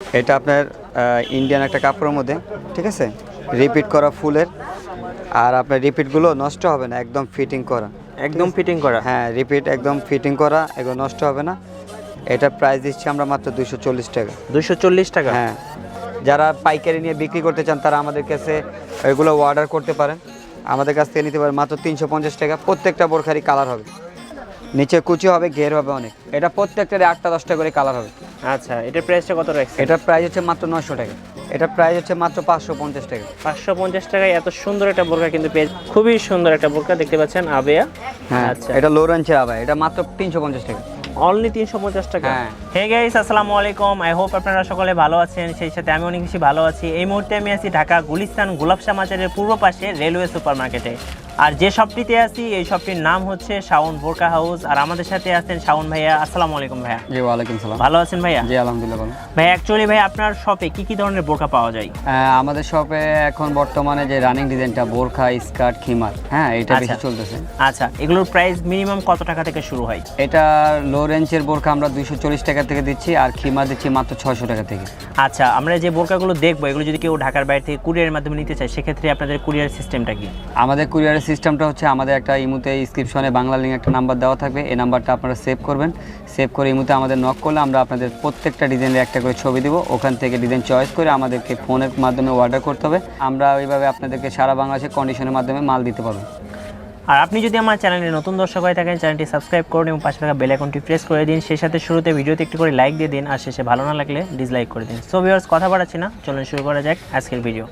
এটা আপনার ইন্ডিয়ান একটা কাপড়ের মধ্যে, ঠিক আছে, রিপিট করা ফুলের। আর আপনার রিপিটগুলো নষ্ট হবে না, একদম ফিটিং করা। একদম ফিটিং করা? হ্যাঁ, রিপিট একদম ফিটিং করা, এগুলো নষ্ট হবে না। এটা প্রাইস দিচ্ছি আমরা মাত্র 240 টাকা। 240 টাকা? হ্যাঁ, যারা পাইকারি নিয়ে বিক্রি করতে চান তারা আমাদের কাছে এগুলো অর্ডার করতে পারেন, আমাদের কাছ থেকে নিতে পারেন মাত্র 350 টাকা। প্রত্যেকটা বোরখারই কালার হবে, নিচে কুচি হবে, ঘের হবে অনেক। এটা প্রত্যেকটারে 8টা 10টা করে কালার হবে। আচ্ছা, এটার প্রাইসটা কত রাখছেন? এটার প্রাইস হচ্ছে মাত্র 900 টাকা। এটার প্রাইস হচ্ছে মাত্র 550 টাকা। 550 টাকায় এত সুন্দর একটা বোরকা কিন্তু পেয়ে, খুবই সুন্দর একটা বোরকা দেখতে পাচ্ছেন, আবেয়া। হ্যাঁ, আচ্ছা, এটা লো রেঞ্জের আবায়া, এটা মাত্র 350 টাকা। অনলি 350 টাকা? হ্যাঁ। হে গাইস, আসসালামু আলাইকুম। আই হোপ আপনারা সকলে ভালো আছেন, সেই সাথে আমি অনেক বেশি ভালো আছি। এই মুহূর্তে আমি আছি ঢাকা গুলিস্তান গোলাপশাহ মাজারের পূর্ব পাশে রেলওয়ে সুপার মার্কেটে। আর যে শপটিতে আছি এই শপটির নাম হচ্ছে শাওন বোরকা হাউস। আর আমাদের সাথে আছেন শাওন ভাইয়া। আসসালামু আলাইকুম ভাইয়া। জি, ওয়ালাইকুম সালাম। ভালো আছেন ভাইয়া? জি, আলহামদুলিল্লাহ ভালো। ভাই অ্যাকচুয়ালি ভাই আপনার শপে কি কি ধরনের বোরকা পাওয়া যায়? আমাদের শপে এখন বর্তমানে যে রানিং ডিজাইনটা বোরখা, স্কার্ট, খিমার, হ্যাঁ, এটা বেশি আচ্ছা। চলতেছে। আচ্ছা, এগুলোর প্রাইস মিনিমাম কত টাকা থেকে শুরু হয়? এটা লো রেঞ্জের বোরখা আমরা 240 টাকা থেকে দিচ্ছি, আর খিমার দিচ্ছি মাত্র 600 টাকা থেকে। আচ্ছা, আমরা যে বোরকাগুলো দেখবো এগুলো যদি কেউ ঢাকার বাইরে থেকে কুরিয়ারের মাধ্যমে নিতে চায়, সেক্ষেত্রে আপনাদের কুরিয়ার সিস্টেমটা কি? আমাদের কুরিয়ারের সিস্টেমটা হচ্ছে, আমাদের একটা ইমুতে ডিসক্রিপশনে বাংলা লিঙ্ক একটা নাম্বার দেওয়া থাকবে, এই নাম্বারটা আপনারা সেভ করবেন। সেভ করে ইমুতে আমাদের নক করলে আমরা আপনাদের প্রত্যেকটা ডিজাইনের একটা করে ছবি দিব, ওখান থেকে ডিজাইন চয়েস করে আমাদেরকে ফোনের মাধ্যমে অর্ডার করতে হবে। আমরা ওইভাবে আপনাদেরকে সারা বাংলাদেশে কন্ডিশনের মাধ্যমে মাল দিতে পারবো। আর আপনি যদি আমার চ্যানেলে নতুন দর্শক হয়ে থাকেন, চ্যানেলটি সাবস্ক্রাইব করুন এবং পাশে থাকা বেল আইকনটি প্রেস করে দিন। সেই সাথে শুরুতে ভিডিওতে একটু করে লাইক দিয়ে দিন, আর শেষে ভালো না লাগলে ডিসলাইক করে দিন। সো ভিউয়ার্স, কথা বাড়াচ্ছি না, চলুন শুরু করা যাক আজকের ভিডিও।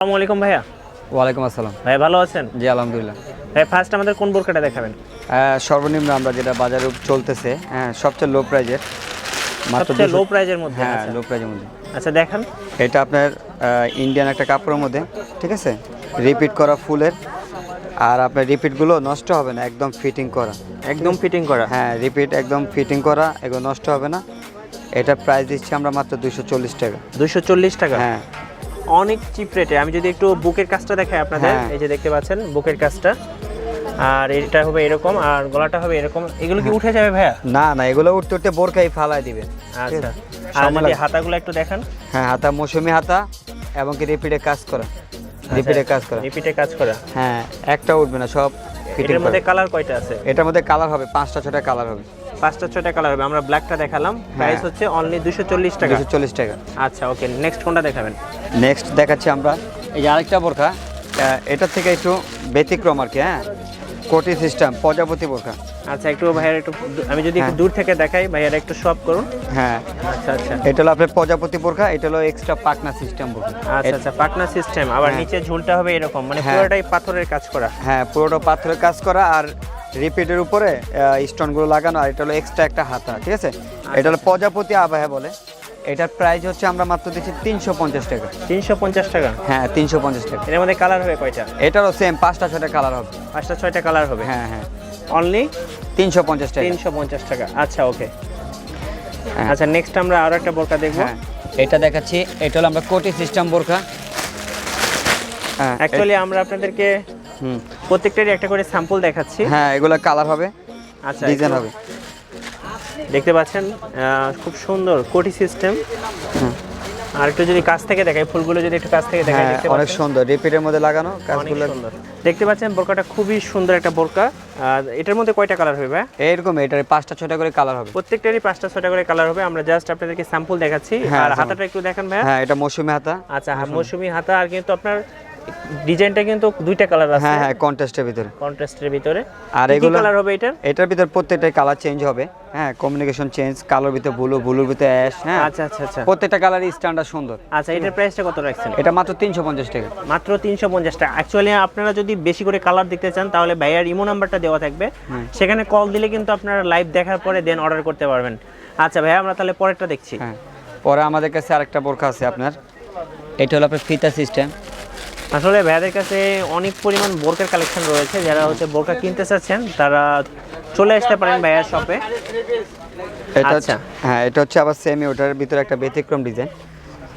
আসসালামু আলাইকুম ভাইয়া। ওয়ালাইকুম আসসালাম। ভাই ভালো আছেন? জি, আলহামদুলিল্লাহ। ভাই ফার্স্ট আমাদের কোন বোরকাটা দেখাবেন? সর্বনিম্ন আমরা যেটা বাজারে চলতেছে, হ্যাঁ, সবচেয়ে লো প্রাইজের, মাত্র সবচেয়ে লো প্রাইজের মধ্যে? হ্যাঁ, আচ্ছা। লো প্রাইজের মধ্যে। আচ্ছা, দেখান। এটা আপনার ইন্ডিয়ান একটা কাপড়ের মধ্যে, ঠিক আছে, রিপিট করা ফুলের। আর আপনার রিপিটগুলো নষ্ট হবে না, একদম ফিটিং করা। একদম ফিটিং করা? হ্যাঁ, রিপিট একদম ফিটিং করা, এগুলো নষ্ট হবে না। এটার প্রাইস দিচ্ছি আমরা মাত্র 240 টাকা। 240 টাকা? হ্যাঁ, অনেক চিপ রেটে। আমি যদি একটু বুকের কাজটা দেখাই আপনাদের, হ্যাঁ। এই যে দেখতে পাচ্ছেন বুকের কাজটা, আর এটা হবে এরকম, আর গলাটা হবে এরকম। এগুলো কি উঠে যাবে ভাইয়া? না না, এগুলো উঠতে উঠতে বোরকাই ফালাই দিবে। আচ্ছা, আর যদি হাতাগুলো একটু দেখান। হ্যাঁ, হাতা মৌসুমি হাতা, এবং কি রিপিটে কাজ করা, রিপিটে কাজ করা। রিপিটে কাজ করা? হ্যাঁ, একটা উঠবে না, সব ফিটিং এটার মধ্যে কালার কয়টা আছে? এটার মধ্যে কালার হবে 5টা 6টা কালার হবে। 5টা 6টা কালার হবে। আমরা ব্ল্যাকটা দেখালাম, প্রাইস হচ্ছে অনলি 240 টাকা। 240 টাকা। আচ্ছা, ওকে, নেক্সট কোনটা দেখাবেন? নেক্সট দেখাচ্ছি আমরা এই যে আরেকটা বোরখা, এটার থেকে একটু ব্যতিক্রম আর কি। হ্যাঁ, কোটি সিস্টেম প্রজাপতি বোরখা। আচ্ছা, একটু ভাইয়ার একটু আমি যদি একটু দূর থেকে দেখাই, ভাইয়ার একটু শপ করুন। হ্যাঁ, আচ্ছা আচ্ছা। এটা হলো আপনার প্রজাপতি বোরখা, এটা হলো এক্সট্রা পাকনা সিস্টেম বোরখা। আচ্ছা আচ্ছা, পাকনা সিস্টেম। আবার হ্যাঁ। নিচে ঝুলটা হবে এরকম, মানে হ্যাঁ। পুরোটাই পাথরের কাজ করা? হ্যাঁ, পুরোটা পাথরের কাজ করা, আর রিপিটের উপরে স্টোনগুলো লাগানো, আর এটা হলো এক্সট্রা একটা হাতা, ঠিক আছে। এটা হলো প্রজাপতি আবায়া বলে। এটার প্রাইস হচ্ছে আমরা মাত্র দিচ্ছি 350 টাকা। 350 টাকা? হ্যাঁ, 350 টাকা। এর মধ্যে কালার হবে কয়টা? এটারও সেম 5টা 6টা কালার হবে। 5টা 6টা কালার হবে? হ্যাঁ হ্যাঁ, অনলি 350 টাকা। 350 টাকা। আচ্ছা, ওকে। হ্যাঁ। আচ্ছা, নেক্সট আমরা আরো একটা বোরকা দেখবো। হ্যাঁ, এটা দেখাচ্ছি, এটা হলো আমরা কোটি সিস্টেম বোরখা। হ্যাঁ, অ্যাকচুয়ালি আমরা আপনাদেরকে প্রত্যেকটারই একটা করে স্যাম্পল দেখাচ্ছি। হ্যাঁ, এগুলো কালার হবে, আচ্ছা, ডিজাইন হবে। দেখতে পাচ্ছেন খুব সুন্দর কোটি সিস্টেম। আর একটু যদি কাছ থেকে দেখাই, ফুলগুলো যদি একটু কাছ থেকে দেখাই, হ্যাঁ দেখতে অনেক পাচ্ছেন সুন্দর রিপিটের মধ্যে লাগানো অনেক কাজগুলো সুন্দর। দেখতে পাচ্ছেন বোরকাটা খুবই সুন্দর একটা বোরকা। আর এটার মধ্যে কয়টা কালার হবে ভাই? এইরকম এটার 5টা 6টা করে কালার হবে। প্রত্যেকটারই 5টা 6টা করে কালার হবে। আমরা জাস্ট আপনাদেরকে স্যাম্পল দেখাচ্ছি। হ্যাঁ, আর যেমন- হাতাটা একটু দেখেন ভাই। হ্যাঁ এটা মৌসুমী হাতা। আচ্ছা, মৌসুমী হাতা। আর কিন্তু আপনার ডিজাইনটা কিন্তু দুইটা কালার আছে, হ্যাঁ হ্যাঁ কন্ট্রাস্টের ভিতরে। কন্ট্রাস্টের ভিতরে। আর কি এগুলো কালার হবে এটার? এটার ভিতর প্রত্যেকটাই কালার চেঞ্জ হবে। হ্যাঁ কমিউনিকেশন চেঞ্জ, কালোর ভিতরে ব্লু, ব্লুর ভিতরে অ্যাশ। হ্যাঁ আচ্ছা আচ্ছা আচ্ছা প্রত্যেকটা কালারই স্ট্যান্ডার্ড সুন্দর। আচ্ছা, এটার প্রাইসটা কত রাখছেন? এটা মাত্র 350 টাকা। মাত্র 350 টাকা। অ্যাকচুয়ালি আপনারা যদি বেশি করে কালার দেখতে চান তাহলে ভাইয়ার ইমো নাম্বারটা দেওয়া থাকবে, সেখানে কল দিলে কিন্তু আপনারা লাইভ দেখার পরে দেন অর্ডার করতে পারবেন। আচ্ছা ভাইয়া, আমরা তাহলে পরেরটা দেখছি। হ্যাঁ পরে আমাদের কাছে আরেকটা বোরকা আছে আপনার, এটা হলো আপনার ফিতা সিস্টেম। আসলে ভাইয়াদের কাছে অনেক পরিমাণ বোরকার কালেকশন রয়েছে। যারা হচ্ছে বোরকা কিনতে চাচ্ছেন তারা চলে আসতে পারেন ভাইয়ার শপে। এটা আচ্ছা। হ্যাঁ এটা হচ্ছে আবার সেমি, ওটার ভিতরে একটা ব্যতিক্রম ডিজাইন।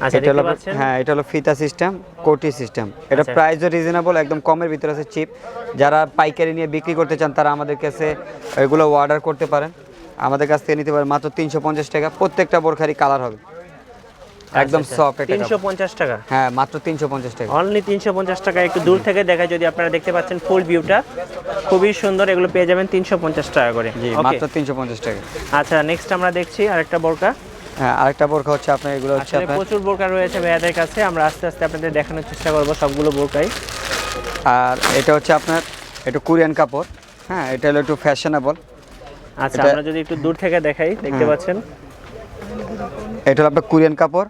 আচ্ছা, এটা হলো দেখতে পাচ্ছেন। হ্যাঁ এটা হলো ফিতা সিস্টেম, কোটি সিস্টেম। এটা আচ্ছা। প্রাইসও রিজনেবল, একদম কমের ভিতরে আছে, চিপ। যারা পাইকারি নিয়ে বিক্রি করতে চান তারা আমাদের কাছে এগুলো অর্ডার করতে পারেন, আমাদের কাছ থেকে নিতে পারেন। মাত্র 350 টাকা। প্রত্যেকটা বোরখারই কালার হবে, একদম সফট। এটা 350 টাকা। হ্যাঁ মাত্র 350 টাকা। অনলি 350 টাকা। একটু দূর থেকে দেখায় যদি আপনারা দেখতে পাচ্ছেন ফুল ভিউটা খুবই সুন্দর। এগুলো পেয়ে যাবেন 350 টাকা করে। জি ওকে, মাত্র 350 টাকা। আচ্ছা নেক্সট আমরা দেখছি আরেকটা বোরকা। হ্যাঁ আরেকটা বোরখা হচ্ছে আপনার, এগুলো হচ্ছে আসলে আপনার, প্রচুর বোরকা রয়েছে ভাইয়াদের কাছে। আমরা আস্তে আস্তে আপনাদের দেখানোর চেষ্টা করব সবগুলো বোরকাই। আর এটা হচ্ছে আপনার একটু কোরিয়ান কাপড়। হ্যাঁ এটা হলো একটু ফ্যাশনেবল। আচ্ছা, এটা- আমরা যদি একটু দূর থেকে দেখাই, দেখতে হ্যাঁ। পাচ্ছেন এটা হলো আপনার কোরিয়ান কাপড়।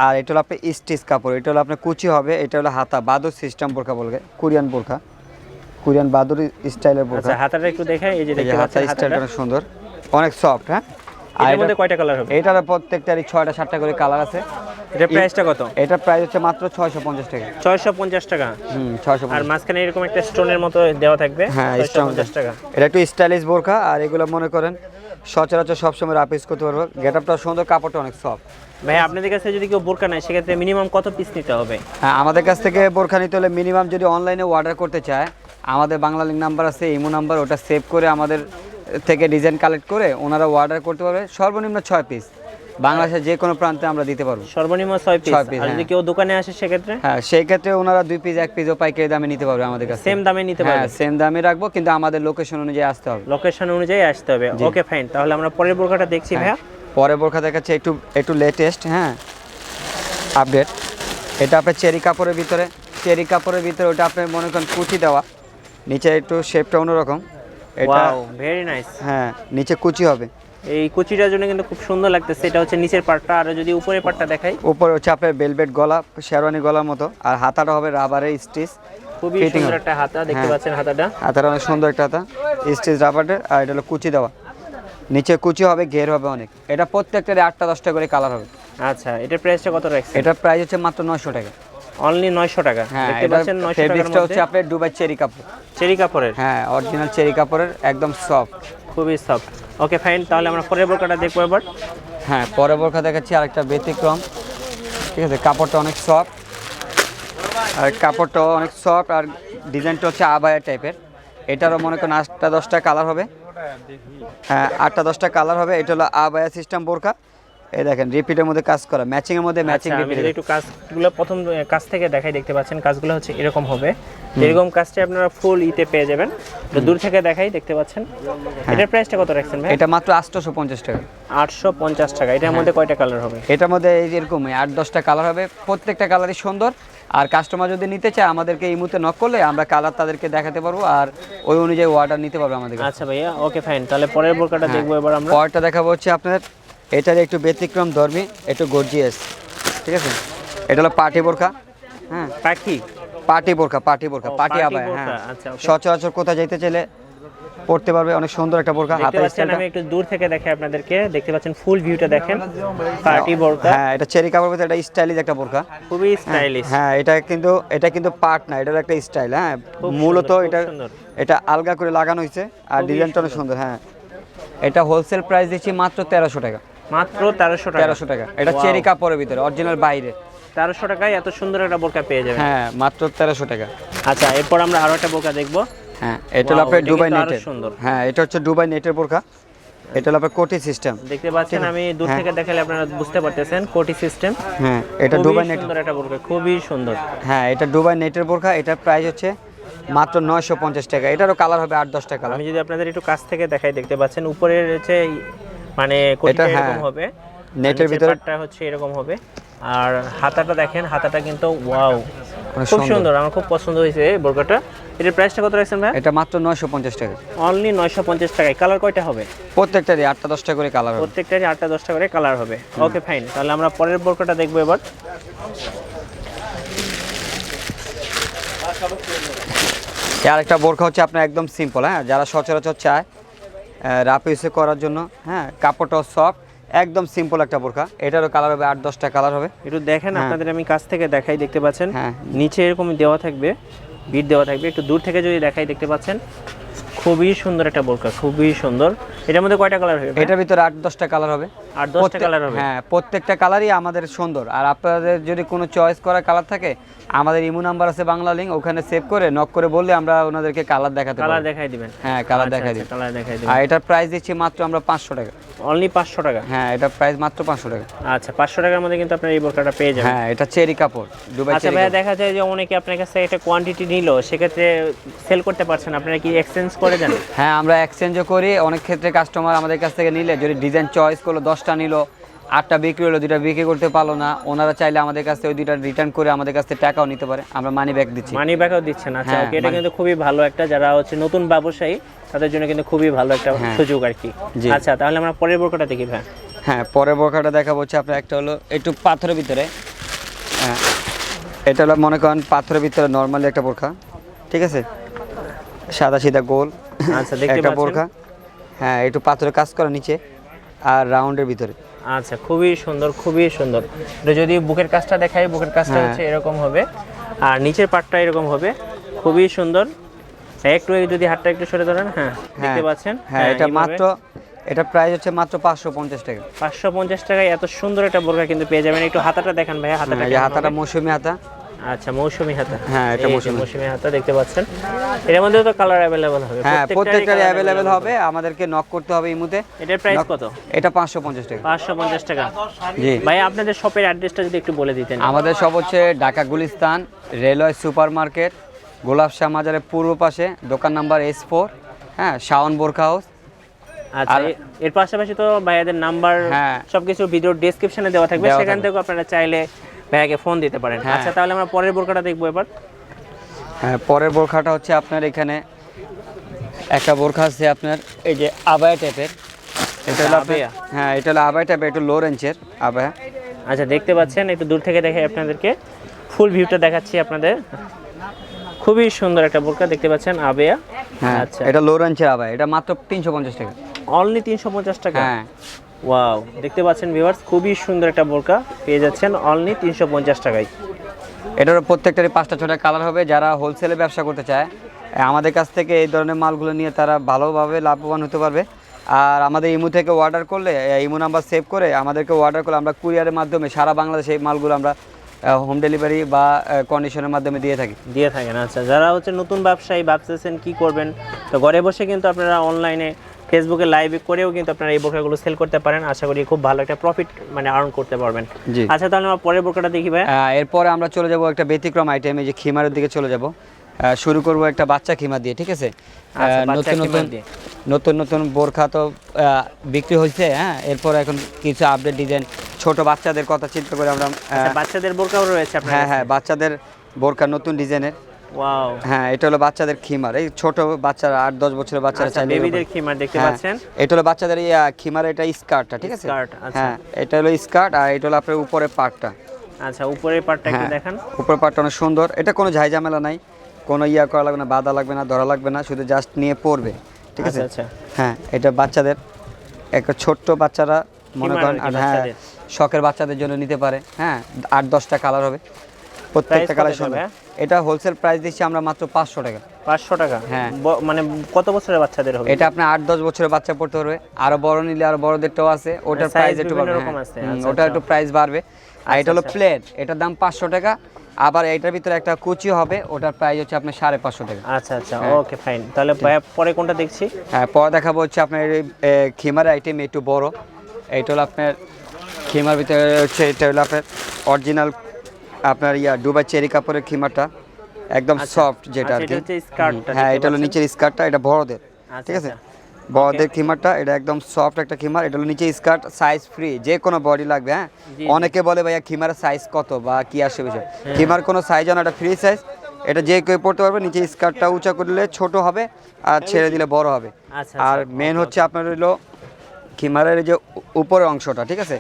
আর এটা হলো আপনার স্টিচ কাপড়। এটা হলো আপনার কুচি হবে। এটা হলো হাতা বাদুর সিস্টেম বোরখা বলবে, কোরিয়ান বোরখা, কোরিয়ান বাদুর স্টাইলের বোরখা। আচ্ছা, হাতাটা একটু দেখাই। এই যে এই যে দেখতে হাতা পাচ্ছেন স্টাইলটা হাতাটা। অনেক সুন্দর, অনেক সফট। হ্যাঁ আর এর মধ্যে কয়টা কালার হবে? এটার প্রত্যেকটারই 6টা 7টা করে কালার আছে। এটার প্রাইসটা কত? এটার প্রাইস হচ্ছে মাত্র 650 টাকা। 650 টাকা। 650। আর মাঝখানে এরকম একটা স্টোনের মতো দেওয়া থাকবে। হ্যাঁ 650 টাকা। এটা একটু স্টাইলিশ বোরখা। আর এগুলো মনে করেন সচরাচর সবসময় রাপিস করতে পারবো। গেটআপটা সুন্দর, কাপড়টা অনেক সফট। ভাই আপনাদের কাছে যদি কেউ বোরকা নেয় সেক্ষেত্রে মিনিমাম কত পিস নিতে হবে? হ্যাঁ আমাদের কাছ থেকে বোরখা নিতে হলে মিনিমাম, যদি অনলাইনে অর্ডার করতে চায়, আমাদের বাংলা লিঙ্ক নাম্বার আছে, ইমো নাম্বার, ওটা সেভ করে আমাদের থেকে ডিজাইন কালেক্ট করে ওনারা অর্ডার করতে পারবে। সর্বনিম্ন 6 পিস, বাংলাদেশের যে কোনো প্রান্তে আমরা দিতে পারবো। সর্বনিম্ন 6 পিস। 6 পিস, আর যদি হ্যাঁ। কেউ দোকানে আসে সেক্ষেত্রে হ্যাঁ সেই ক্ষেত্রে ওনারা 2 পিস 1 পিসও পাইকারি দামে নিতে পারবে আমাদের কাছে। সেম দামে নিতে হ্যাঁ পারবে। সেম দামে রাখবো, কিন্তু আমাদের লোকেশন অনুযায়ী আসতে হবে। লোকেশন অনুযায়ী আসতে হবে। ওকে ফাইন, তাহলে আমরা পরের বোরকাটা দেখছি ভাইয়া। পরে বোরখা দেখাচ্ছে একটু একটু লেটেস্ট, হ্যাঁ আপডেট। এটা আপনার চেরি কাপড়ের ভিতরে, চেরি কাপড়ের ভিতরে ওটা আপনি মনে করেন কুচি দেওয়া, নিচে একটু শেপটা অন্যরকম। এটা ওয়াও, ভেরি নাইস। হ্যাঁ নিচে কুচি হবে। এই কুচিটার জন্য কিন্তু খুব সুন্দর লাগতেছে। এটা হচ্ছে নিচের পার্টটা। আর যদি উপরের পার্টটা দেখাই, উপরে হচ্ছে আপনার বেলভেট গলা, শেরওয়ানি গলার মতো। আর হাতাটা হবে রাবারের স্টিচ, খুবই Fitting সুন্দর হবে। একটা হাতা। দেখতে হ্যাঁ। পাচ্ছেন হাতাটা হাতাটা অনেক সুন্দর একটা হাতা, স্টিচ রাবারের। আর এটা হলো কুচি দেওয়া, নিচে কুচি হবে, ঘের হবে অনেক। এটা প্রত্যেকটার 8টা 10টা করে কালার হবে। আচ্ছা, এটার প্রাইসটা কত রাখছেন? এটার প্রাইস হচ্ছে মাত্র 900 টাকা। অনলি 900 টাকা। হ্যাঁ দেখতে এটা পাচ্ছেন 900 টাকার ফেব্রিক্সটা মধ্যে হচ্ছে আপনার দুবাই চেরি কাপড়। চেরি কাপড়ের। হ্যাঁ অরিজিনাল চেরি কাপড়ের, একদম সফট। খুবই সফট। ওকে ফাইন, তাহলে আমরা পরের বোরকাটা দেখবো এবার। হ্যাঁ পরে বোরখা দেখাচ্ছি আরেকটা ব্যতিক্রম। ঠিক আছে, কাপড়টা অনেক সফট, আর কাপড়টাও অনেক সফট। আর ডিজাইনটা হচ্ছে আবায়া টাইপের। এটারও মনে করেন 8টা 10টা কালার হবে। হ্যাঁ 8টা 10টা কালার হবে। এটা হলো আবায়া সিস্টেম বোরখা। এই দেখেন রিপিটের মধ্যে কাজ করা, ম্যাচিং এর মধ্যে ম্যাচিং আচ্ছা, আমি রিপিট। যদি একটু কাজগুলো প্রথম কাজ থেকে দেখাই, দেখতে পাচ্ছেন কাজগুলো হচ্ছে এরকম হবে। এরকম কাজটা আপনারা ফুল ইতে পেয়ে যাবেন। তো দূর থেকে দেখাই, দেখতে পাচ্ছেন। এটার প্রাইসটা কত রাখছেন ভাই? এটা মাত্র 850 টাকা। 850 টাকা। এটার মধ্যে কয়টা কালার হবে? এটার মধ্যে এই যেরকম 8-10টা কালার হবে, প্রত্যেকটা কালারই সুন্দর। আর কাস্টমার যদি নিতে চায় আমাদেরকে এই মুহূর্তে নক করলে আমরা কালার তাদেরকে দেখাতে পারবো, আর ওই অনুযায়ী অর্ডার নিতে পারবো আমাদের কাছে। আচ্ছা ভাইয়া, ওকে ফাইন, তাহলে পরের বোরকাটা দেখবো এবার আমরা। পরেরটা দেখাবো হচ্ছে আপনার, এটার একটু ব্যতিক্রম ধর্মী, একটু গর্জিয়াস। ঠিক আছে, এটা হলো পার্টি বোরখা। হ্যাঁ পাখি পার্টি বোরখা, পার্টি বোরখা, ও, পার্টি party আবায়া। বোরখা, হ্যাঁ আচ্ছা, okay। সচরাচর কোথায় যাইতে চাইলে পড়তে পারবে, অনেক সুন্দর একটা বোরখা। দেখতে হাতের পাচ্ছেন, স্টাইলটা, আমি একটু দূর থেকে দেখাই আপনাদেরকে। দেখতে পাচ্ছেন ফুল ভিউটা দেখেন, পার্টি বোরকা। হ্যাঁ এটা চেরি কাপড়ের ভিতরে একটা স্টাইলিশ একটা বোরখা। খুবই স্টাইলিশ। হ্যাঁ এটা কিন্তু পার্ট না, এটার একটা স্টাইল। হ্যাঁ খুব মূলত সুন্দর, খুব এটা সুন্দর। এটা আলগা করে লাগানো হয়েছে, আর খুবই ডিজাইনটা অনেক সুন্দর। হ্যাঁ এটা হোলসেল প্রাইস দিচ্ছি মাত্র 1300 টাকা। মাত্র 1300 টাকা। 1300 টাকা। এটা Wow। চেরি কাপড়ের ভিতরে, অরিজিনাল বাইরে। 1300 টাকায় এত সুন্দর একটা বোরকা পেয়ে যাবেন। হ্যাঁ মাত্র 1300 টাকা। আচ্ছা, এরপর আমরা আরো একটা বোরকা দেখবো। হ্যাঁ এটা হলো Wow, আপনার এটা দুবাই কিন্তু আরো নেটের। সুন্দর। হ্যাঁ এটা হচ্ছে দুবাই নেটের বোরখা। এটা হলো আপনার কোটি সিস্টেম। দেখতে পাচ্ছেন, আমি দূর থেকে দেখালে আপনারা বুঝতে পারতেছেন কোটি সিস্টেম। হ্যাঁ, এটা দুবাই নেট, সুন্দর একটা বোরকা, খুবই সুন্দর। হ্যাঁ এটা দুবাই নেটের বোরকা। এটার প্রাইস হচ্ছে মাত্র 950 টাকা। এটারও কালার হবে 8-10টা কালার। আমি যদি আপনাদের একটু কাছ থেকে দেখাই, দেখতে পাচ্ছেন উপরের হচ্ছে মানে কোটিটা এটা, হ্যাঁ, এরকম হবে, নেটের ভিতরে পাটটা হচ্ছে এরকম হবে। আর হাতাটা দেখেন, হাতাটা কিন্তু ওয়াও, অনেক খুব সুন্দর। সুন্দর, আমার খুব পছন্দ হয়েছে এই বোরকাটা। এটার প্রাইসটা কত রাখছেন ভাই? এটা মাত্র 950 টাকা। অনলি 950 টাকায়। কালার কয়টা হবে? প্রত্যেকটারই 8-10টা করে কালার হবে। প্রত্যেকটারই 8টা-10টা করে কালার হবে। ওকে ফাইন, তাহলে আমরা পরের বোরকাটা দেখবো এবার। আর একটা বোরকা হচ্ছে আপনার একদম সিম্পল, হ্যাঁ, যারা সচরাচর চায় রাফ ইউজ করার জন্য, হ্যাঁ, কাপড়টাও সফট, একদম সিম্পল একটা বোরকা। এটারও কালার হবে 8-10টা কালার হবে। একটু দেখেন, আপনাদের আমি কাছ থেকে দেখাই, দেখতে পাচ্ছেন হ্যাঁ। নিচে এরকম দেওয়া থাকবে, বিট দেওয়া থাকবে। একটু দূর থেকে যদি দেখাই, দেখতে পাচ্ছেন খুবই সুন্দর একটা বোরকা, খুবই সুন্দর। এটার মধ্যে কয়টা কালার হবে? এটার ভিতরে 8-10টা কালার হবে। 8-10টা কালার হবে। হ্যাঁ, প্রত্যেকটা কালারই আমাদের সুন্দর। আর আপনাদের যদি কোনো চয়েস করা কালার থাকে, আমাদের ইমো নাম্বার আছে বাংলা লিঙ্ক, ওখানে সেভ করে নক করে বললে আমরা ওনাদেরকে কালার দেখাতে পারবো। কালার দেখাই দিবেন? হ্যাঁ, কালার দেখাই দিই। কালার দেখাই দিবেন। আর এটার প্রাইস দিচ্ছি মাত্র আমরা 500 টাকা। অনলি 500 টাকা? হ্যাঁ, এটার প্রাইস মাত্র 500 টাকা। আচ্ছা, 500 টাকার মধ্যে কিন্তু আপনার এই বোরকাটা পেয়ে যাবেন। হ্যাঁ, এটা চেরি কাপড়, দুবাই আচ্ছা চেরি ভাইয়া, কাপড়। দেখা যায় যে অনেকে আপনার কাছে একটা কোয়ান্টিটি নিল, সেক্ষেত্রে সেল করতে পারছেন, আপনারা কি এক্সচেঞ্জ করে দেন? হ্যাঁ, আমরা এক্সচেঞ্জও করি। অনেক ক্ষেত্রে কাস্টমার আমাদের কাছ থেকে নিলে যদি ডিজাইন চয়েস করলো, 10টা নিল, 8টা বিক্রি হলো, 2টা বিক্রি করতে পারলো না, ওনারা চাইলে আমাদের কাছ থেকে ওই 2টা রিটার্ন করে আমাদের কাছ থেকে টাকাও নিতে পারে, আমরা মানি ব্যাক দিচ্ছি। মানি ব্যাকও দিচ্ছেন? আচ্ছা, হ্যাঁ, ওকে, এটা কিন্তু খুবই ভালো একটা, যারা হচ্ছে নতুন ব্যবসায়ী তাদের জন্য কিন্তু খুবই ভালো একটা সুযোগ আর কি। জি। আচ্ছা, তাহলে আমরা পরের বোরকাটা দেখি ভাই। হ্যাঁ, পরের বোরকাটা দেখাবো হচ্ছে আপনার একটা হলো একটু পাথরের ভিতরে। হ্যাঁ, এটা হলো মনে করেন পাথরের ভিতরে নর্মালি একটা বোরকা, ঠিক আছে, সাদা সিধা গোল। আচ্ছা, দেখতে একটা পাচ্ছেন। বোরকা, হ্যাঁ, একটু পাথরের কাজ করা নিচে আর রাউন্ডের ভিতরে। আচ্ছা, খুবই সুন্দর, খুবই সুন্দর। এটা যদি বুকের কাজটা দেখাই, বুকের কাজটা হ্যাঁ। হচ্ছে এরকম হবে, আর নিচের পাটটা এরকম হবে, খুবই সুন্দর। একটু যদি হাতটা একটু সরে ধরেন, হ্যাঁ, দেখতে পাচ্ছেন। হ্যাঁ, এটা মাত্র, এটা প্রাইস হচ্ছে মাত্র 550 টাকা। 550 টাকায় এত সুন্দর একটা বোরকা কিন্তু পেয়ে যাবেন। একটু হাতাটা দেখান ভাই, হাতাটা এই কেমন হাতাটা হবে? মৌসুমি হাতা। আচ্ছা, মৌসুমী হাতা। হ্যাঁ, এটা এই যে মৌসুমী। মৌসুমী হাতা দেখতে পাচ্ছেন। এর মধ্যে তো কালার अवेलेबल হবে? হ্যাঁ, প্রত্যেকটারই colour অ্যাভেলেবেল হবে। আমাদেরকে নক করতে হবে ইমুতে। এটার প্রাইস কত? এটা 550 টাকা। 550 টাকা। জি। ভাই, আপনাদের শপের অ্যাড্রেসটা যদি একটু বলে দিতেন। আমাদের সব হচ্ছে Dhaka Gulistan railway super market, গোলাপ শাহ মাজারের পূর্ব পাশে, দোকান নাম্বার S4, হ্যাঁ, শাওন বোরকা হাউস। আচ্ছা, এর পাশাপাশি তো ভাইয়াদের নাম্বার হ্যাঁ। সবকিছু ভিডিওর ডেসক্রিপশনে দেওয়া থাকবে, দেওয়া সেখান থাকবে। থেকে আপনারা চাইলে ভাইয়াকে ফোন দিতে পারেন। হ্যাঁ। আচ্ছা, তাহলে আমরা পরের বোরকাটা দেখবো এবার। হ্যাঁ, পরের বোরখাটা হচ্ছে আপনার এখানে একটা বোরখা আছে আপনার এই যে আবায়া টাইপের। এটা হলো আপনার, আবায়া? হ্যাঁ, এটা হলো আবায়া টাইপের, একটু লো রেঞ্জের আবায়া। আচ্ছা, দেখতে পাচ্ছেন, একটু দূর থেকে দেখাই আপনাদেরকে, ফুল ভিউটা দেখাচ্ছি আপনাদের। খুবই সুন্দর একটা বোরকা, দেখতে পাচ্ছেন, আবেয়া। হ্যাঁ, আচ্ছা, এটা লো রেঞ্জের আবায়া। এটা মাত্র 350 টাকা। অনলি 350 টাকা? হ্যাঁ। ওয়াও, দেখতে পাচ্ছেন ভিউয়ার্স, খুবই সুন্দর একটা বোরকা পেয়ে যাচ্ছেন অনলি 350 টাকায়। এটারও প্রত্যেকটারই 5টা-6টা কালার হবে। যারা হোলসেলে ব্যবসা করতে চায় আমাদের কাছ থেকে এই ধরনের মালগুলো নিয়ে তারা ভালোভাবে লাভবান হতে পারবে। আর আমাদের ইমো থেকে অর্ডার করলে, ইমো নাম্বার সেভ করে আমাদেরকে অর্ডার করলে আমরা কুরিয়ারের মাধ্যমে সারা বাংলাদেশে এই মালগুলো আমরা হোম ডেলিভারি বা কন্ডিশনের মাধ্যমে দিয়ে থাকি। দিয়ে থাকেন? আচ্ছা, যারা হচ্ছে নতুন ব্যবসায়ী ভাবতেছেন কি করবেন, তো ঘরে বসে কিন্তু আপনারা অনলাইনে ফেসবুকে লাইভ করেও কিন্তু আপনারা এই বোরকাগুলো সেল করতে পারেন। আশা করি খুব ভালো একটা প্রফিট মানে আর্ন করতে পারবেন। জি। আচ্ছা, তাহলে আমরা পরের বোরকাটা দেখি ভাই। এরপরে আমরা চলে যাব একটা ব্যতিক্রম আইটেম, এই যে খিমারের দিকে চলে যাব। শুরু করব একটা বাচ্চা খিমার দিয়ে, ঠিক আছে। আচ্ছা, বাচ্চা নতুন খিমার নতুন দিয়ে। নতুন নতুন বোরখা তো বিক্রি হয়েছে, হ্যাঁ, এরপর এখন কিছু আপডেট ডিজাইন, ছোট বাচ্চাদের কথা চিন্তা করে আমরা, আচ্ছা, বাচ্চাদের বোরকাও রয়েছে আপনার হ্যাঁ কাছে? হ্যাঁ, বাচ্চাদের বোরকা নতুন ডিজাইনের। ওয়াও, হ্যাঁ, এটা হলো বাচ্চাদের খিমার, এই ছোট বাচ্চারা 8-10 বছরের বাচ্চারা আচ্ছা, চাইলে বেবিদের খিমার দেখতে হ্যাঁ, পাচ্ছেন। এটা হলো বাচ্চাদের খিমার, এটা স্কার্টটা, ঠিক আছে। স্কার্ট, আচ্ছা। হ্যাঁ, এটা হলো স্কার্ট, আর এটা হলো আপনার উপরের পার্টটা। আচ্ছা, উপরের পার্টটা একটু হ্যাঁ, দেখান। উপরের পার্টটা অনেক সুন্দর। এটা কোনো ঝামেলা নাই, কোনো করা লাগবে না, বাঁধা লাগবে না, ধরা লাগবে না, শুধু জাস্ট নিয়ে পড়বে, ঠিক আছে। আচ্ছা, আচ্ছা। হ্যাঁ, এটা বাচ্চাদের, একটা ছোট্ট বাচ্চারা মনে খিমার করেন, আর কি হ্যাঁ, বাচ্চাদের। শখের বাচ্চাদের জন্য নিতে পারে। হ্যাঁ, 8-10টা কালার হবে। প্রত্যেকটা Price কত কালেকশন। এটা ভাইয়া? এটা হোলসেল প্রাইস দিচ্ছি আমরা মাত্র 500 টাকা। 500 টাকা? হ্যাঁ। মানে কত বছরের বাচ্চাদের হবে? এটা আপনার 8-10 বছরের বাচ্চা পড়তে পারবে, আরো বড় নিলে আরো বড়দেরটাও আছে, ওটার Size প্রাইস একটু বিভিন্ন বাড়বে। রকম আছে। হুম, আচ্ছা, ওটা একটু প্রাইস বাড়বে। আর এটা হলো প্লেন, এটার দাম 500 টাকা। আবার এটার ভিতরে একটা কুচি হবে, ওটার প্রাইস হচ্ছে আপনার 550 টাকা। আচ্ছা আচ্ছা, ওকে ফাইন। তাহলে ভাইয়া পরে কোনটা দেখছি? হ্যাঁ, পরে দেখাবো হচ্ছে আপনার খিমার আইটেম একটু বড়। এইটা হলো আপনার খিমার ভিতরে হচ্ছে, এটা হলো আপনার অরিজিনাল আপনার দুবাই চেরি কাপড়ের খিমারটা, একদম সফট যেটা আর আচ্ছা, কি। এটা হচ্ছে স্কার্টটা। হ্যাঁ, এটা হলো নিচের স্কার্টটা, এটা বড়দের, আচ্ছা, ঠিক আছে? আচ্ছা। বড়দের খিমারটা, এটা একদম সফট একটা খিমার। এটা হলো নিচে স্কার্ট, সাইজ ফ্রি, যে কোনো বডি লাগবে। হ্যাঁ, জি, অনেকে বলে ভাইয়া খিমারের সাইজ কত বা কি আসে বিষয়, খিমার কোনো সাইজ না, এটা ফ্রি সাইজ। এটা যে কেউ পড়তে পারবে, নিচে স্কার্টটা উঁচা করলে ছোট হবে আর ছেড়ে দিলে বড় হবে। আচ্ছা, আর আচ্ছা, মেন হচ্ছে আপনার হলো খিমারের যে উপরের অংশটা, ঠিক আছে?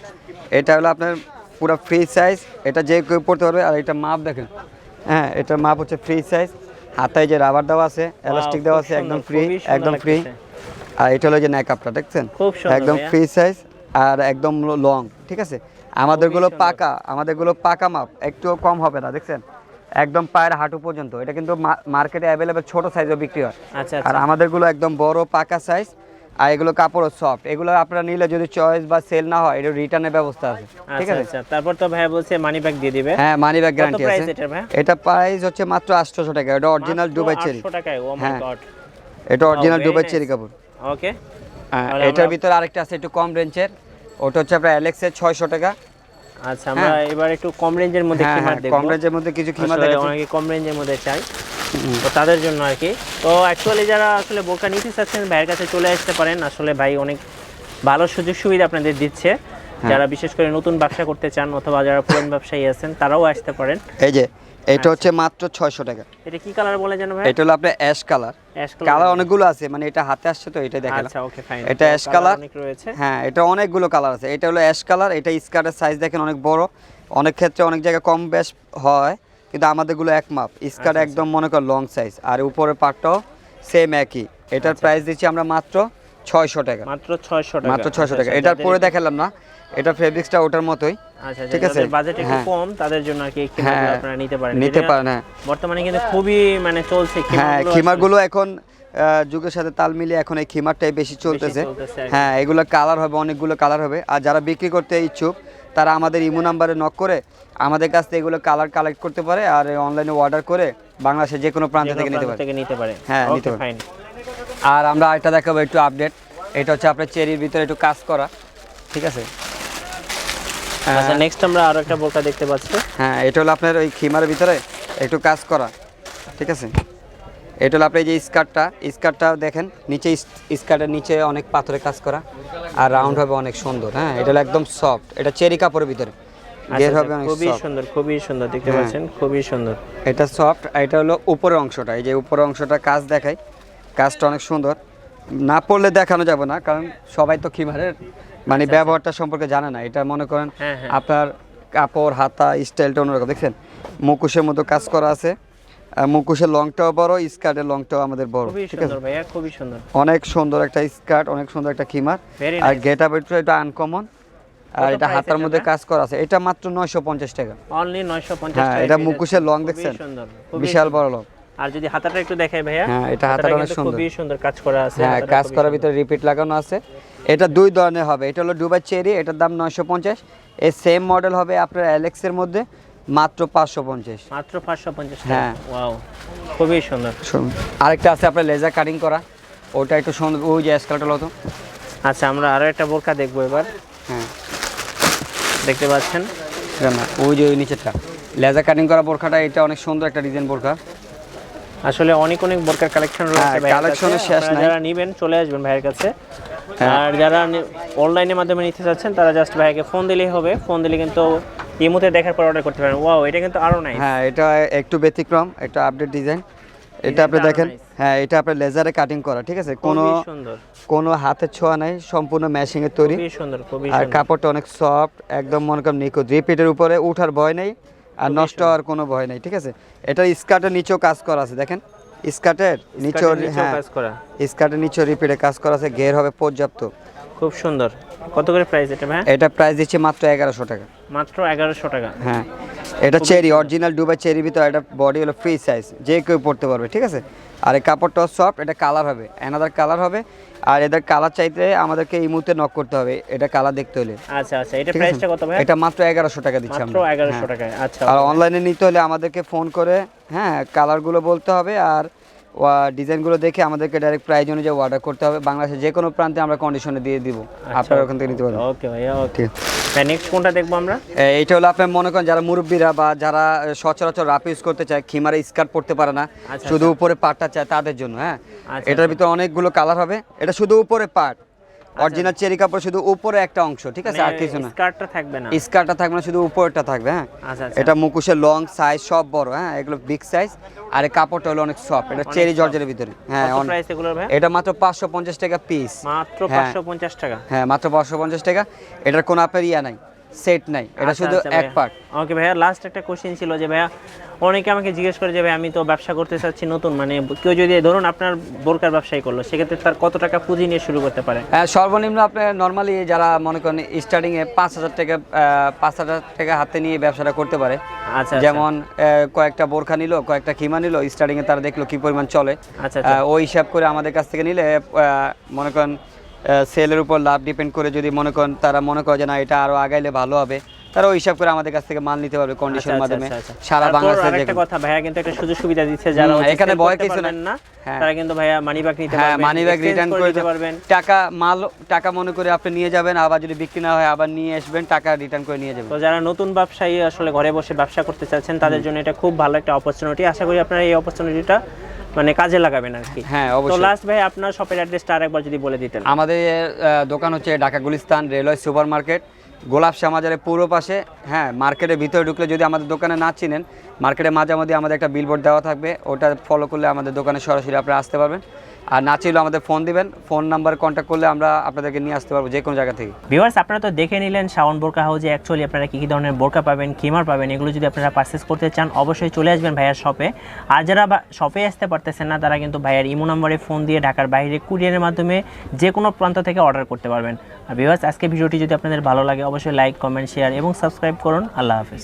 এটা হলো আপনার পুরো ফ্রি সাইজ, এটা যে কেউ পড়তে পারবে। আর এটা মাপ দেখেন, হ্যাঁ, এটার মাপ হচ্ছে ফ্রি সাইজ। হাতায় যে রাবার দেওয়া আছে, এলাস্টিক দেওয়া আছে, একদম ফ্রি, একদম ফ্রি। আর এটা হলো যে নেকআপটা দেখছেন, খুব সুন্দর একদম ভাইয়া। ফ্রি সাইজ আর একদম লং, ঠিক আছে? আমাদেরগুলো পাকা মাপ, একটু কম হবে না, দেখছেন? একদম পায়ের হাঁটু পর্যন্ত। এটা কিন্তু মার্কেটে অ্যাভেলেবেল ছোট সাইজও বিক্রি হয়। আচ্ছা আর আচ্ছা, আমাদেরগুলো একদম বড় পাকা সাইজ। আর এগুলো কাপড়ও সফট। এগুলো আপনারা নিলে যদি চয়েস বা সেল না হয়, এটা রিটার্নের ব্যবস্থা আছে, ঠিক আচ্ছা আছে? আচ্ছা। তারপর তো ভাইয়া বলছে মানি ব্যাগ দিয়ে দিবে। হ্যাঁ, মানি ব্যাগ কত গ্যারান্টি প্রাইস আছে। এটার ভাইয়া? এটা প্রাইস হচ্ছে মাত্র 800 টাকা। এটা অরিজিনাল দুবাই চেরি। 800 টাকায়? ও মাই হ্যাঁ। গড। এটা original very Dubai nice. Cherry কাপড়। ওকে। হ্যাঁ, তাহলে এটার আমরা- ভিতরে আরেকটা আছে একটু কম রেঞ্জের, ওটা হচ্ছে আপনার অ্যালেক্সের 600 টাকা। আচ্ছা, আমরা এবার একটু কম রেঞ্জের মধ্যে হ্যাঁ, খিমার হ্যাঁ, দেখব। কম রেঞ্জের মধ্যে কিছু খিমার আসলে দেখাচ্ছি। অনেকে কম রেঞ্জের মধ্যে চাই, তো তাদের জন্য আর কি। তো অ্যাকচুয়ালি যারা আসলে বোরকা নিতে চাচ্ছেন, ভাইয়ের কাছে চলে আসতে পারেন। আসলে ভাই অনেক ভালো সুযোগ সুবিধা আপনাদের দিচ্ছে। যারা বিশেষ করে নতুন ব্যবসা করতে চান অথবা যারা পুরান ব্যবসায়ী আছেন, তারাও আসতে পারেন। এই যে এটা হচ্ছে মাত্র 600 টাকা। এটা কি কালার বলে জানো ভাই? এটা হলো আপনার অ্যাশ কালার। অ্যাশ কালার অনেকগুলো আছে, মানে এটা হাতে আসছে তো এটা দেখালাম। আচ্ছা, ওকে ফাইন। এটা অ্যাশ কালার অনেক রয়েছে। হ্যাঁ, এটা অনেকগুলো কালার আছে। এটা হলো অ্যাশ কালার। এটা স্কার্টের সাইজ দেখেন অনেক বড়, অনেক ক্ষেত্রে অনেক জায়গায় কম বেশ হয়, কিন্তু আমাদেরগুলো এক মাপ। স্কার্ট একদম মনে কর লং সাইজ, আর উপরের পাটটাও সেম একই। এটার প্রাইস দিচ্ছি আমরা মাত্র 600 টাকা। মাত্র 600 টাকা। মাত্র 600 টাকা। এটার পরে দেখালাম না, এটা ফেব্রিক্সটা ওটার মতোই। আচ্ছা, ঠিক আছে? যাদের বাজেট একটু হ্যাঁ। কম তাদের জন্য আর কি খিমারগুলো আপনারা নিতে পারেন। নিতে পারেন, হ্যাঁ। বর্তমানে কিন্তু খুবই মানে চলছে হ্যাঁ, খিমারগুলো। খিমারগুলো এখন যুগের সাথে তাল মিলিয়ে এখন এই খিমারটাই বেশি চলতেছে। চলতেছে আর কি। হ্যাঁ, এগুলো কালার হবে, অনেকগুলো কালার হবে। আর যারা বিক্রি করতে ইচ্ছুক, তারা আমাদের ইমো নাম্বারে নক করে আমাদের কাছ থেকে এগুলো কালার কালেক্ট করতে পারে, আর অনলাইনে অর্ডার করে বাংলাদেশের যে কোনো প্রান্ত থেকে নিতে পারে। হ্যাঁ, নিতে পারে। ফাইন। আর আমরা এটা দেখাবো একটু আপডেট। এটা হচ্ছে আপনার চেরির ভিতরে একটু কাজ করা, ঠিক আছে? আচ্ছা, নেক্সট আমরা আরো একটা বোরকা দেখতে পাচ্ছি। হ্যাঁ, এটা হলো আপনার ওই খিমারের ভিতরে একটু কাজ করা, ঠিক আছে? এটা হলো আপনার এই যে স্কার্টটা দেখেন, নিচে স্কার্টের নিচে অনেক পাথরের কাজ করা, আর রাউন্ড হবে অনেক সুন্দর। হ্যাঁ, এটা হলো একদম সফট। এটা চেরি কাপড়ের ভিতরে গের হবে অনেক খুবই সফট। সুন্দর, খুবই সুন্দর দেখতে পাচ্ছেন, খুবই সুন্দর। এটা সফট। এটা হলো উপরের অংশটা, এই যে উপরের অংশটা কাজ দেখাই, কাজটা অনেক সুন্দর। না পড়লে দেখানো যাবে না, কারণ সবাই তো খিমারের মানে ব্যবহারটা সম্পর্কে জানে না। এটা মনে করেন হ্যাঁ, হ্যাঁ। আপনার কাপড় হাতা স্টাইলটা অন্যরকম। দেখছেন মুখোশের মতো কাজ করা আছে, আর মুখোশের লংটাও বড়, স্কার্টের লংটাও আমাদের বড়, খুবই ঠিক আছে? সুন্দর ভাইয়া, খুবই সুন্দর। অনেক সুন্দর একটা স্কার্ট, অনেক সুন্দর একটা খিমার। Very আর nice. গেট আপ এটা আনকমন। আর এটা price হাতার এটা মধ্যে ভাইয়া? কাজ করা আছে। এটা মাত্র 950 টাকা। অনলি 950 হ্যাঁ, টাকা। এটা মুখোশের লং দেখছেন, সুন্দর, খুবই বিশাল সুন্দর। বড় লং। আর যদি হাতাটা একটু দেখাই ভাইয়া, হ্যাঁ, এটা হাতাটা অনেক কিন্তু সুন্দর। খুবই সুন্দর কাজ করা আছে। হ্যাঁ, হাতাটা কাজ খুবই করার সুন্দর। ভিতরে রিপিট লাগানো আছে। এটা দুই ধরনের হবে। এটা হলো দুবাই চেরি, এটার দাম 950। এই সেম মডেল হবে আপনার অ্যালেক্সের মধ্যে মাত্র 550। মাত্র 550 টাকা। হ্যাঁ। ওয়াও, খুবই সুন্দর। আরেকটা আছে আপনার লেজার কাটিং করা, ওটা একটু সুন্দর, ওই যে স্কার্টটা হলো তো। আচ্ছা, আমরা আরো একটা বোরকা দেখবো এবার। হ্যাঁ, দেখতে পাচ্ছেন, এটা না, ওই যে ওই নিচেরটা লেজার কাটিং করা বোরখাটা, এটা অনেক সুন্দর একটা ডিজাইন বোরখা। আসলে অনেক বোরকার কালেকশন রয়েছে হ্যাঁ, ভাইয়ের collection-এর কাছে। শেষ আপনারা নাই। যারা নেবেন চলে আসবেন ভাইয়ের কাছে। হ্যাঁ। আর যারা অনলাইনের মাধ্যমে নিতে চাচ্ছেন তারা জাস্ট ভাইকে ফোন দিলেই হবে। ফোন দিলে কিন্তু ইমোতে দেখার পর অর্ডার করতে পারেন। ওয়াও, এটা কিন্তু আরো নাই। হ্যাঁ, এটা একটু ব্যতিক্রম, একটা আপডেট ডিজাইন। এটা আপনি ডিজাইনটা দেখেন, আরো nice। হ্যাঁ, এটা আপনার লেজারে কাটিং করা, ঠিক আছে? কোনো খুবই সুন্দর, কোনো হাতের ছোঁয়া নাই, সম্পূর্ণ ম্যাশিং এর তৈরি। খুবই সুন্দর, খুবই আর সুন্দর। কাপড়টা অনেক সফট, একদম মনে করেন নিখুঁত। রিপিটের উপরে উঠার ভয় নেই, আর নষ্ট হওয়ার কোনো ভয় নেই, ঠিক আছে? এটা স্কার্টের নিচেও কাজ করা আছে, দেখেন স্কার্টের নিচেও, স্কার্টের নিচেও হ্যাঁ, কাজ করা। স্কার্টের নিচেও রিপিটে কাজ করা আছে, ঘের হবে পর্যাপ্ত। খুব সুন্দর। কত করে প্রাইস এটা ভাই? এটা প্রাইস দিচ্ছে মাত্র 1100 টাকা। মাত্র 1100 টাকা। হ্যাঁ, এটা চেরি অরিজিনাল দুবাই চেরির ভিতরে, এটা বডি হলো ফ্রি সাইজ, যে কেউ পড়তে পারবে, ঠিক আছে। আর এই কাপড়টাও সফট, এটা কালার হবে, অ্যানাদার কালার হবে। আর এদের কালার চাইতে আমাদেরকে এই মুহূর্তে নক করতে হবে এটা কালার দেখতে হলে। আচ্ছা আচ্ছা, এটা প্রাইসটা কত ভাই? এটা মাত্র 1100 টাকা দিচ্ছি মাত্র আমরা। 1100 টাকায়। আচ্ছা, আর অনলাইনে নিতে হলে আমাদেরকে ফোন করে, হ্যাঁ, কালারগুলো বলতে হবে আর ডিজাইনগুলো দেখে আমাদেরকে ডাইরেক্ট প্রাইস অনুযায়ী অর্ডার করতে হবে। বাংলাদেশের যে কোনো প্রান্তে আমরা কন্ডিশনে দিয়ে দিব, আপনারা ওখান থেকে নিতে পারবেন। ওকে ভাইয়া, ওকে। ভাই নেক্সট কোনটা দেখবো আমরা? এইটা হলো আপনার মনে করেন যারা মুরব্বীরা বা যারা সচরাচর রাপ ইউজ করতে চায়, খিমারে স্কার্ট পড়তে পারে না, শুধু উপরে পাটটা চায় তাদের জন্য। হ্যাঁ, এটার ভিতরে অনেকগুলো কালার হবে। এটা শুধু উপরে পাট, অরিজিনাল চেরি কাপড়, শুধু উপরে একটা অংশ, ঠিক আছে, আর কিছু না। স্কার্টটা থাকবে না? স্কার্টটা থাকবে না, শুধু উপরটা থাকবে। হ্যাঁ, এটা মুখোশের লং সাইজ সব বড়, হ্যাঁ, এগুলো বিগ সাইজ। আর এই কাপড়টা হলো অনেক সফট, এটা চেরি জর্জের ভিতরে। হ্যাঁ, কত প্রাইস এগুলোর ভাই? এটা মাত্র 550 টাকা পিস। মাত্র 550 টাকা? হ্যাঁ, মাত্র 550 টাকা। এটার কোনো আপনার নাই, সেট নাই, এটা শুধু এক পার্ট। ওকে ভাইয়া, লাস্ট একটা কোশ্চেন ছিল যে ভাইয়া অনেকে আমাকে জিজ্ঞেস করে যে ভাই আমি তো ব্যবসা করতে চাচ্ছি নতুন, মানে কেউ যদি ধরুন আপনার বোরকার ব্যবসায়ী করলো, সেক্ষেত্রে তার কত টাকা পুঁজি নিয়ে শুরু করতে পারে? সর্বনিম্ন আপনার নর্মালি যারা মনে করেন স্টার্টিংয়ে 5,000 টাকা হাতে নিয়ে ব্যবসাটা করতে পারে। আচ্ছা, যেমন কয়েকটা বোরখা নিল, কয়েকটা খিমা নিল, স্টার্টিংয়ে তারা দেখলো কি পরিমাণ চলে। আচ্ছা, ওই হিসাব করে আমাদের কাছ থেকে নিলে মনে করেন সেলের উপর লাভ ডিপেন্ড করে, যদি মনে করেন তারা মনে করে যে না এটা আরো আগাইলে ভালো হবে, তারা ওই হিসাব করে আমাদের কাছ থেকে মাল নিতে পারবে কন্ডিশনের মাধ্যমে সারা বাংলাদেশে। একটা কথা ভাইয়া কিন্তু একটা সুযোগ সুবিধা দিচ্ছে, যারা এখানে ভয় কিছু না তারা কিন্তু ভাইয়া মানি ব্যাক নিতে পারবেন। হ্যাঁ, মানি ব্যাক রিটার্ন করে দিতে পারবেন। টাকা মনে করে আপনি নিয়ে যাবেন, আবার যদি বিক্রি না হয় আবার নিয়ে আসবেন, টাকা রিটার্ন করে নিয়ে যাবেন। তো যারা নতুন ব্যবসায়ী আসলে ঘরে বসে ব্যবসা করতে চাচ্ছেন, তাদের জন্য এটা খুব ভালো একটা অপরচুনিটি। আশা করি আপনারা এই অপরচুনিটিটা মানে কাজে লাগাবেন আর কি। হ্যাঁ, তো অবশ্যই। লাস্ট ভাই আপনার শপের অ্যাড্রেসটা আরেকবার যদি বলে দিতেন। আমাদের দোকান হচ্ছে Dhaka Gulistan railway super market, গোলাপ শাহ বাজারের পূর্ব পাশে। হ্যাঁ, মার্কেটের ভিতরে ঢুকলে যদি আমাদের দোকানে না চিনেন, মার্কেটের মাঝামাঝি আমাদের একটা বিলবোর্ড দেওয়া থাকবে, ওটা ফলো করলে আমাদের দোকানে সরাসরি আপনারা আসতে পারবেন। আর না চিনলে আমাদের ফোন দিবেন, ফোন নাম্বার কন্ট্যাক্ট করলে আমরা আপনাদেরকে নিয়ে আসতে পারবো যে কোনো জায়গা থেকে। ভিউয়ার্স, আপনারা তো দেখে নিলেন শাওন বোরকা হাউজে অ্যাকচুয়ালি আপনারা কী ধরনের বোরকা পাবেন, খিমার পাবেন, এগুলো যদি আপনারা পারচেস করতে চান অবশ্যই চলে আসবেন ভাইয়ার শপে। আর যারা শপে আসতে পারতেছেন না, তারা কিন্তু ভাইয়ার ইমো নাম্বারে ফোন দিয়ে ঢাকার বাইরে কুরিয়ারের মাধ্যমে যে কোনো প্রান্ত থেকে অর্ডার করতে পারবেন। আর ভিউয়ার্স, আজকে ভিডিওটি যদি আপনাদের ভালো লাগে অবশ্যই লাইক, কমেন্ট, শেয়ার এবং সাবস্ক্রাইব করুন। আল্লাহ হাফেজ।